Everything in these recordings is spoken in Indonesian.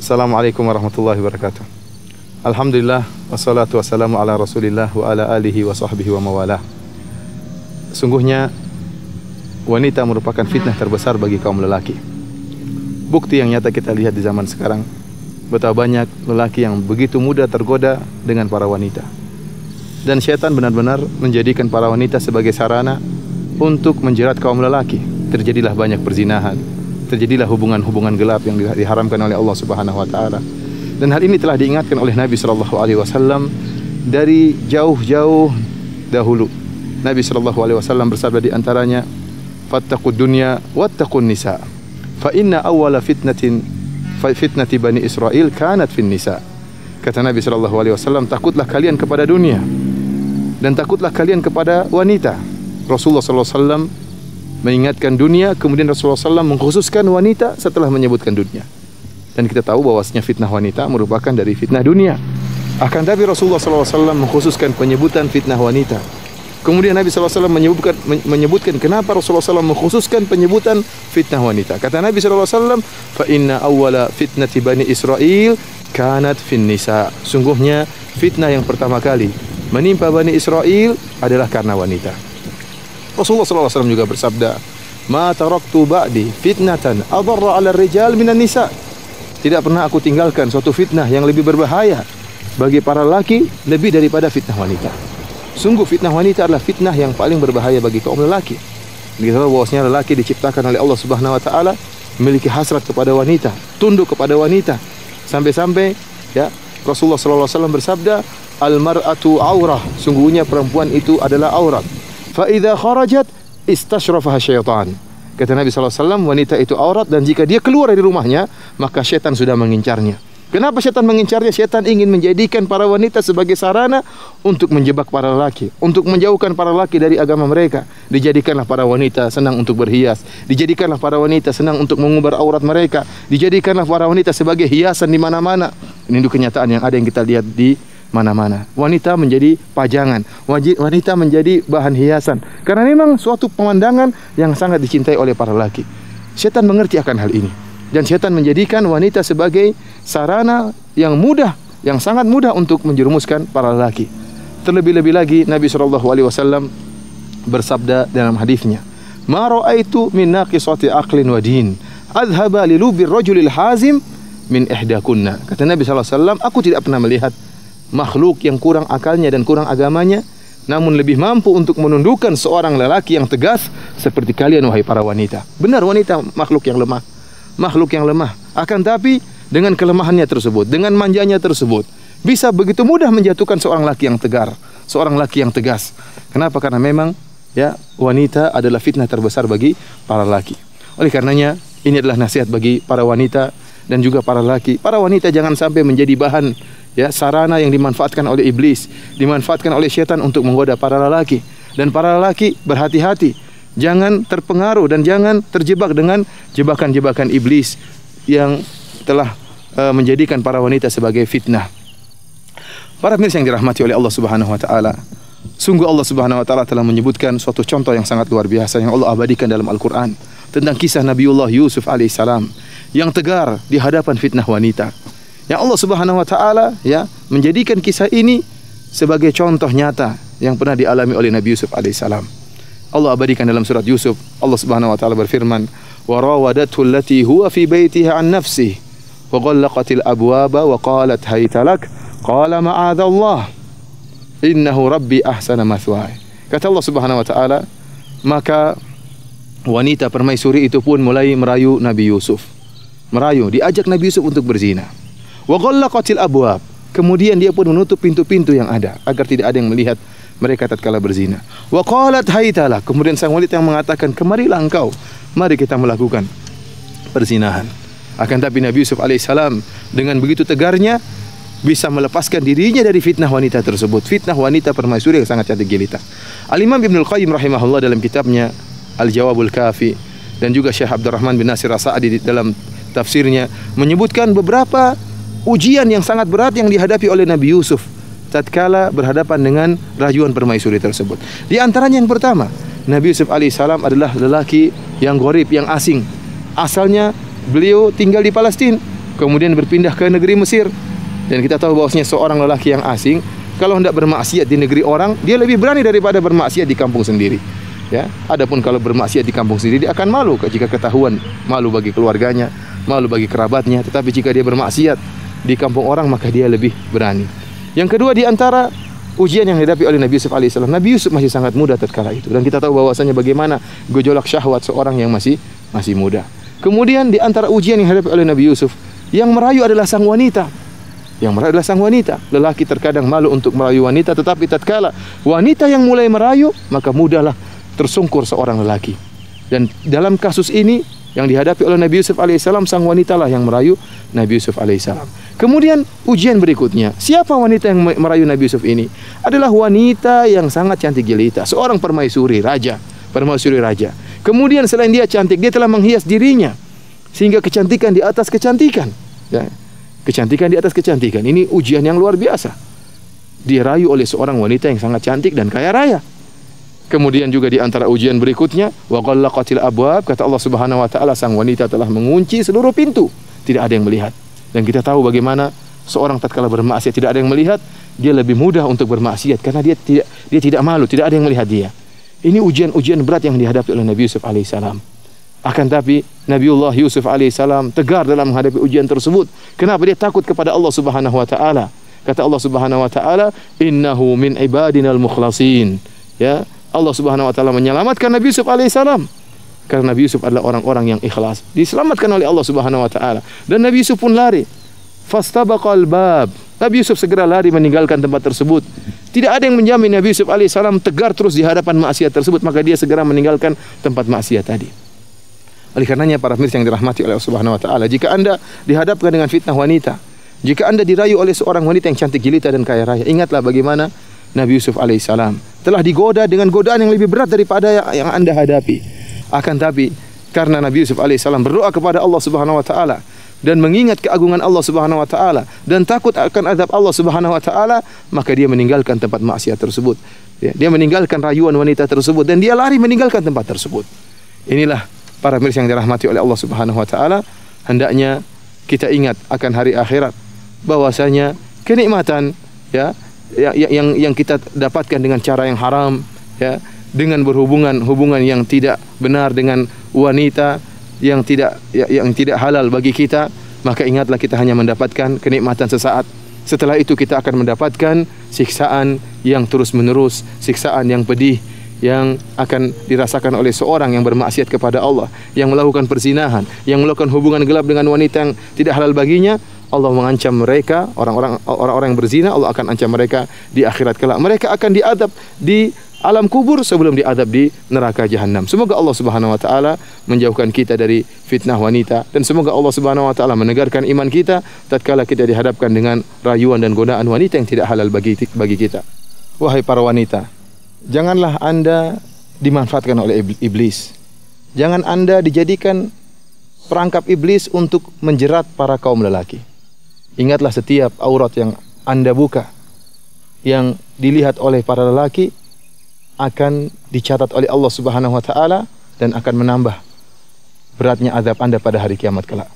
Assalamualaikum warahmatullahi wabarakatuh. Alhamdulillah wassalatu wassalamu ala Rasulillah wa ala alihi wa sahbihi wa mawalah. Sungguhnya wanita merupakan fitnah terbesar bagi kaum lelaki. Bukti yang nyata kita lihat di zaman sekarang, betapa banyak lelaki yang begitu mudah tergoda dengan para wanita. Dan syaitan benar-benar menjadikan para wanita sebagai sarana untuk menjerat kaum lelaki. Terjadilah banyak perzinahan, terjadilah hubungan-hubungan gelap yang diharamkan oleh Allah Subhanahu wa taala. Dan hal ini telah diingatkan oleh Nabi sallallahu alaihi wasallam dari jauh-jauh dahulu. Nabi sallallahu alaihi wasallam bersabda di antaranya, "Fattaqud dunya wattaqun nisa. Fa inna awwala fitnati Bani Israil kanat fin nisa." Kata Nabi sallallahu alaihi wasallam, takutlah kalian kepada dunia dan takutlah kalian kepada wanita. Rasulullah sallallahu alaihi wasallam mengingatkan dunia, kemudian Rasulullah SAW mengkhususkan wanita setelah menyebutkan dunia. Dan kita tahu bahwasanya fitnah wanita merupakan dari fitnah dunia. Akan tapi Rasulullah SAW mengkhususkan penyebutan fitnah wanita. Kemudian Nabi SAW menyebutkan kenapa Rasulullah SAW mengkhususkan penyebutan fitnah wanita. Kata Nabi SAW, fa inna awwala fitnati Bani Israil kanat fin nisa. Sungguhnya fitnah yang pertama kali menimpa Bani Israil adalah karena wanita. Rasulullah SAW juga bersabda, "Ma taraktu ba'di fitnatan adarra 'ala ar-rijal minan nisa." Tidak pernah aku tinggalkan suatu fitnah yang lebih berbahaya bagi para lelaki lebih daripada fitnah wanita. Sungguh fitnah wanita adalah fitnah yang paling berbahaya bagi kaum lelaki. Kita tahu bahwasanya lelaki diciptakan oleh Allah Subhanahu wa taala memiliki hasrat kepada wanita, tunduk kepada wanita. Sampai-sampai ya Rasulullah SAW bersabda, "Al-mar'atu aurah." Sungguhnya perempuan itu adalah aurat. Fa idza kharajat istashrafaha syaitan. Kata Nabi SAW, wanita itu aurat dan jika dia keluar dari rumahnya, maka syaitan sudah mengincarnya. Kenapa syaitan mengincarnya? Syaitan ingin menjadikan para wanita sebagai sarana untuk menjebak para lelaki, untuk menjauhkan para lelaki dari agama mereka. Dijadikanlah para wanita senang untuk berhias, dijadikanlah para wanita senang untuk mengumbar aurat mereka, dijadikanlah para wanita sebagai hiasan di mana-mana. Ini kenyataan yang ada yang kita lihat di mana-mana. Wanita menjadi pajangan, wanita menjadi bahan hiasan. Karena memang suatu pemandangan yang sangat dicintai oleh para lelaki. Syaitan mengerti akan hal ini. Dan syaitan menjadikan wanita sebagai sarana yang mudah, yang sangat mudah untuk menjerumuskan para lelaki. Terlebih-lebih lagi Nabi SAW bersabda dalam hadisnya, "Ma ra'aitu min naqisati aqlin wa din adhaba li lubir rajulil hazim min ihdakunna." Kata Nabi SAW, aku tidak pernah melihat makhluk yang kurang akalnya dan kurang agamanya, namun lebih mampu untuk menundukkan seorang lelaki yang tegas seperti kalian wahai para wanita. Benar, wanita makhluk yang lemah. Makhluk yang lemah. Akan tapi dengan kelemahannya tersebut, dengan manjanya tersebut, bisa begitu mudah menjatuhkan seorang laki yang tegar, seorang laki yang tegas. Kenapa? Karena memang ya wanita adalah fitnah terbesar bagi para laki. Oleh karenanya ini adalah nasihat bagi para wanita dan juga para laki. Para wanita jangan sampai menjadi bahan ya sarana yang dimanfaatkan oleh iblis, dimanfaatkan oleh syaitan untuk menggoda para lelaki. Dan para lelaki berhati-hati, jangan terpengaruh dan jangan terjebak dengan jebakan-jebakan iblis yang telah menjadikan para wanita sebagai fitnah. Para pemirsa yang dirahmati oleh Allah Subhanahu wa taala, sungguh Allah Subhanahu wa taala telah menyebutkan suatu contoh yang sangat luar biasa yang Allah abadikan dalam Al-Qur'an tentang kisah Nabiullah Yusuf alaihissalam yang tegar di hadapan fitnah wanita. Yang Allah Subhanahu wa taala ya menjadikan kisah ini sebagai contoh nyata yang pernah dialami oleh Nabi Yusuf alaihissalam. Allah abadikan dalam surat Yusuf. Allah Subhanahu wa taala berfirman, "Wa rawadathu allati huwa fi baitiha an nafsihi wa ghallaqatil abwaba wa qalat hayta lak qala ma'adzallah innahu rabbi ahsana mathwaya." Kata Allah Subhanahu wa taala, maka wanita permaisuri itu pun mulai merayu Nabi Yusuf. Merayu, diajak Nabi Yusuf untuk berzina. Wa ghallaqatil abwab. Kemudian dia pun menutup pintu-pintu yang ada agar tidak ada yang melihat mereka tatkala berzina. Wa qalat haytala. Kemudian sang wanita yang mengatakan, "Kemarilah engkau, mari kita melakukan perzinahan." Akan tapi Nabi Yusuf alaihissalam dengan begitu tegarnya bisa melepaskan dirinya dari fitnah wanita tersebut. Fitnah wanita permaisuri yang sangat cantik jelita. Al-Imam Ibnul Qayyim rahimahullah dalam kitabnya Al-Jawabul Kafi dan juga Syekh Abdurrahman bin Nasir As-Sa'di dalam tafsirnya menyebutkan beberapa ujian yang sangat berat yang dihadapi oleh Nabi Yusuf tatkala berhadapan dengan rayuan permaisuri tersebut. Di antaranya yang pertama, Nabi Yusuf alaihissalam adalah lelaki yang gharib, yang asing. Asalnya beliau tinggal di Palestina, kemudian berpindah ke negeri Mesir. Dan kita tahu bahwasanya seorang lelaki yang asing kalau hendak bermaksiat di negeri orang, dia lebih berani daripada bermaksiat di kampung sendiri. Ya, adapun kalau bermaksiat di kampung sendiri dia akan malu jika ketahuan, malu bagi keluarganya, malu bagi kerabatnya. Tetapi jika dia bermaksiat di kampung orang, maka dia lebih berani. Yang kedua di antara ujian yang dihadapi oleh Nabi Yusuf alaihissalam, Nabi Yusuf masih sangat muda tatkala itu, dan kita tahu bahwasanya bagaimana gejolak syahwat seorang yang masih muda. Kemudian di antara ujian yang dihadapi oleh Nabi Yusuf, yang merayu adalah sang wanita. Yang merayu adalah sang wanita. Lelaki terkadang malu untuk merayu wanita, tetapi tatkala wanita yang mulai merayu, maka mudahlah tersungkur seorang lelaki. Dan dalam kasus ini yang dihadapi oleh Nabi Yusuf alaihissalam, sang wanita lah yang merayu Nabi Yusuf alaihissalam. Kemudian ujian berikutnya, siapa wanita yang merayu Nabi Yusuf ini? Adalah wanita yang sangat cantik jelita, seorang permaisuri raja. Kemudian selain dia cantik, dia telah menghias dirinya sehingga kecantikan di atas kecantikan. Ya. Kecantikan di atas kecantikan. Ini ujian yang luar biasa. Dirayu oleh seorang wanita yang sangat cantik dan kaya raya. Kemudian juga di antara ujian berikutnya, wa ghallaqatil abwab, kata Allah Subhanahu wa taala, sang wanita telah mengunci seluruh pintu, tidak ada yang melihat. Dan kita tahu bagaimana seorang tatkala bermaksiat tidak ada yang melihat, dia lebih mudah untuk bermaksiat karena dia tidak malu, tidak ada yang melihat dia. Ini ujian-ujian berat yang dihadapi oleh Nabi Yusuf alaihissalam. Akan tapi Nabiullah Yusuf alaihissalam tegar dalam menghadapi ujian tersebut. Kenapa? Dia takut kepada Allah Subhanahu wa taala. Kata Allah Subhanahu wa taala, "Innahu min ibadinal mukhlasin." Ya, Allah Subhanahu wa taala menyelamatkan Nabi Yusuf alaihissalam karena Nabi Yusuf adalah orang-orang yang ikhlas, diselamatkan oleh Allah Subhanahu wa taala. Dan Nabi Yusuf pun lari. Fastabaqal bab. Nabi Yusuf segera lari meninggalkan tempat tersebut. Tidak ada yang menjamin Nabi Yusuf alaihissalam tegar terus di hadapan maksiat tersebut, maka dia segera meninggalkan tempat maksiat tadi. Oleh karenanya para pemirsa yang dirahmati oleh Allah Subhanahu wa taala, jika Anda dihadapkan dengan fitnah wanita, jika Anda dirayu oleh seorang wanita yang cantik jelita dan kaya raya, ingatlah bagaimana Nabi Yusuf alaihissalam telah digoda dengan godaan yang lebih berat daripada yang Anda hadapi. Akan tapi karena Nabi Yusuf alaihissalam berdoa kepada Allah Subhanahu wa taala dan mengingat keagungan Allah Subhanahu wa taala dan takut akan azab Allah Subhanahu wa taala, maka dia meninggalkan tempat maksiat tersebut. Dia meninggalkan rayuan wanita tersebut dan dia lari meninggalkan tempat tersebut. Inilah para pemirsa yang dirahmati oleh Allah Subhanahu wa taala, hendaknya kita ingat akan hari akhirat, bahwasanya kenikmatan yang kita dapatkan dengan cara yang haram, ya, dengan hubungan yang tidak benar dengan wanita yang tidak halal bagi kita, maka ingatlah kita hanya mendapatkan kenikmatan sesaat. Setelah itu kita akan mendapatkan siksaan yang terus-menerus, siksaan yang pedih yang akan dirasakan oleh seorang yang bermaksiat kepada Allah, yang melakukan perzinahan, yang melakukan hubungan gelap dengan wanita yang tidak halal baginya. Allah mengancam mereka, orang-orang yang berzina, Allah akan ancam mereka di akhirat kelak. Mereka akan diadab di alam kubur sebelum diadab di neraka jahanam. Semoga Allah Subhanahu wa taala menjauhkan kita dari fitnah wanita, dan semoga Allah Subhanahu wa taala menegarkan iman kita tatkala kita dihadapkan dengan rayuan dan godaan wanita yang tidak halal bagi kita. Wahai para wanita, janganlah Anda dimanfaatkan oleh iblis. Jangan Anda dijadikan perangkap iblis untuk menjerat para kaum lelaki. Ingatlah setiap aurat yang Anda buka, yang dilihat oleh para lelaki, akan dicatat oleh Allah Subhanahu wa taala dan akan menambah beratnya azab Anda pada hari kiamat kelak.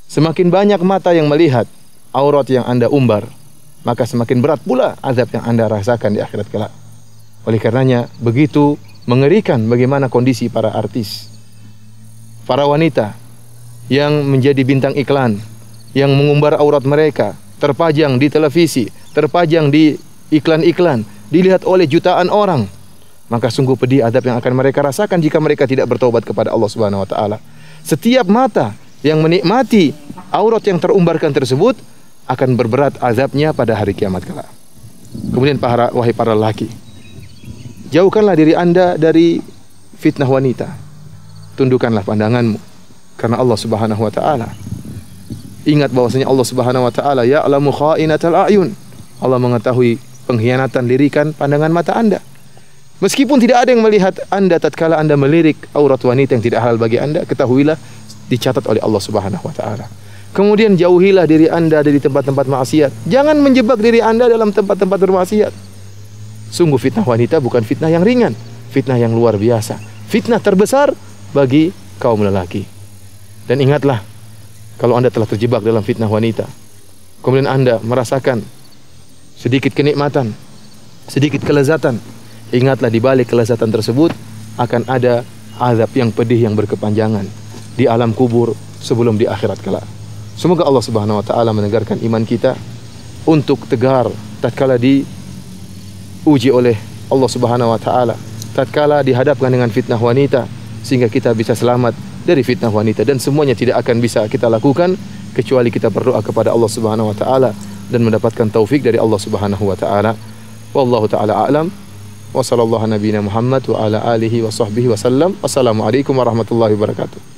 Semakin banyak mata yang melihat aurat yang Anda umbar, maka semakin berat pula azab yang Anda rasakan di akhirat kelak. Oleh karenanya begitu mengerikan bagaimana kondisi para artis, para wanita yang menjadi bintang iklan, yang mengumbar aurat mereka, terpajang di televisi, terpajang di iklan-iklan, dilihat oleh jutaan orang. Maka sungguh pedih azab yang akan mereka rasakan jika mereka tidak bertaubat kepada Allah Subhanahu wa taala. Setiap mata yang menikmati aurat yang terumbarkan tersebut akan berberat azabnya pada hari kiamat kelak. Kemudian wahai para lelaki, jauhkanlah diri Anda dari fitnah wanita. Tundukkanlah pandanganmu karena Allah Subhanahu wa taala. Ingat bahwasanya Allah Subhanahu wa taala ya'lamu kha'inatal a'yun. Allah mengetahui pengkhianatan lirikan pandangan mata Anda. Meskipun tidak ada yang melihat Anda tatkala Anda melirik aurat wanita yang tidak halal bagi Anda, ketahuilah dicatat oleh Allah Subhanahu wa taala. Kemudian jauhilah diri Anda dari tempat-tempat maksiat. Jangan menjebak diri Anda dalam tempat-tempat bermaksiat. Sungguh fitnah wanita bukan fitnah yang ringan, fitnah yang luar biasa, fitnah terbesar bagi kaum lelaki. Dan ingatlah, Kalau Anda telah terjebak dalam fitnah wanita, kemudian Anda merasakan sedikit kenikmatan, sedikit kelezatan, ingatlah di balik kelezatan tersebut akan ada azab yang pedih yang berkepanjangan di alam kubur sebelum di akhirat kelak. Semoga Allah Subhanahu wa taala menegarkan iman kita untuk tegar tatkala diuji oleh Allah Subhanahu wa taala, tatkala dihadapkan dengan fitnah wanita, sehingga kita bisa selamat dari fitnah wanita, dan semuanya tidak akan bisa kita lakukan kecuali kita berdoa kepada Allah Subhanahu wa taala dan mendapatkan taufik dari Allah Subhanahu wa taala. Wallahu taala a'lam. Wa sallallahu nabiyana Muhammad wa ala alihi wa sahbihi wa sallam. Assalamualaikum warahmatullahi wabarakatuh.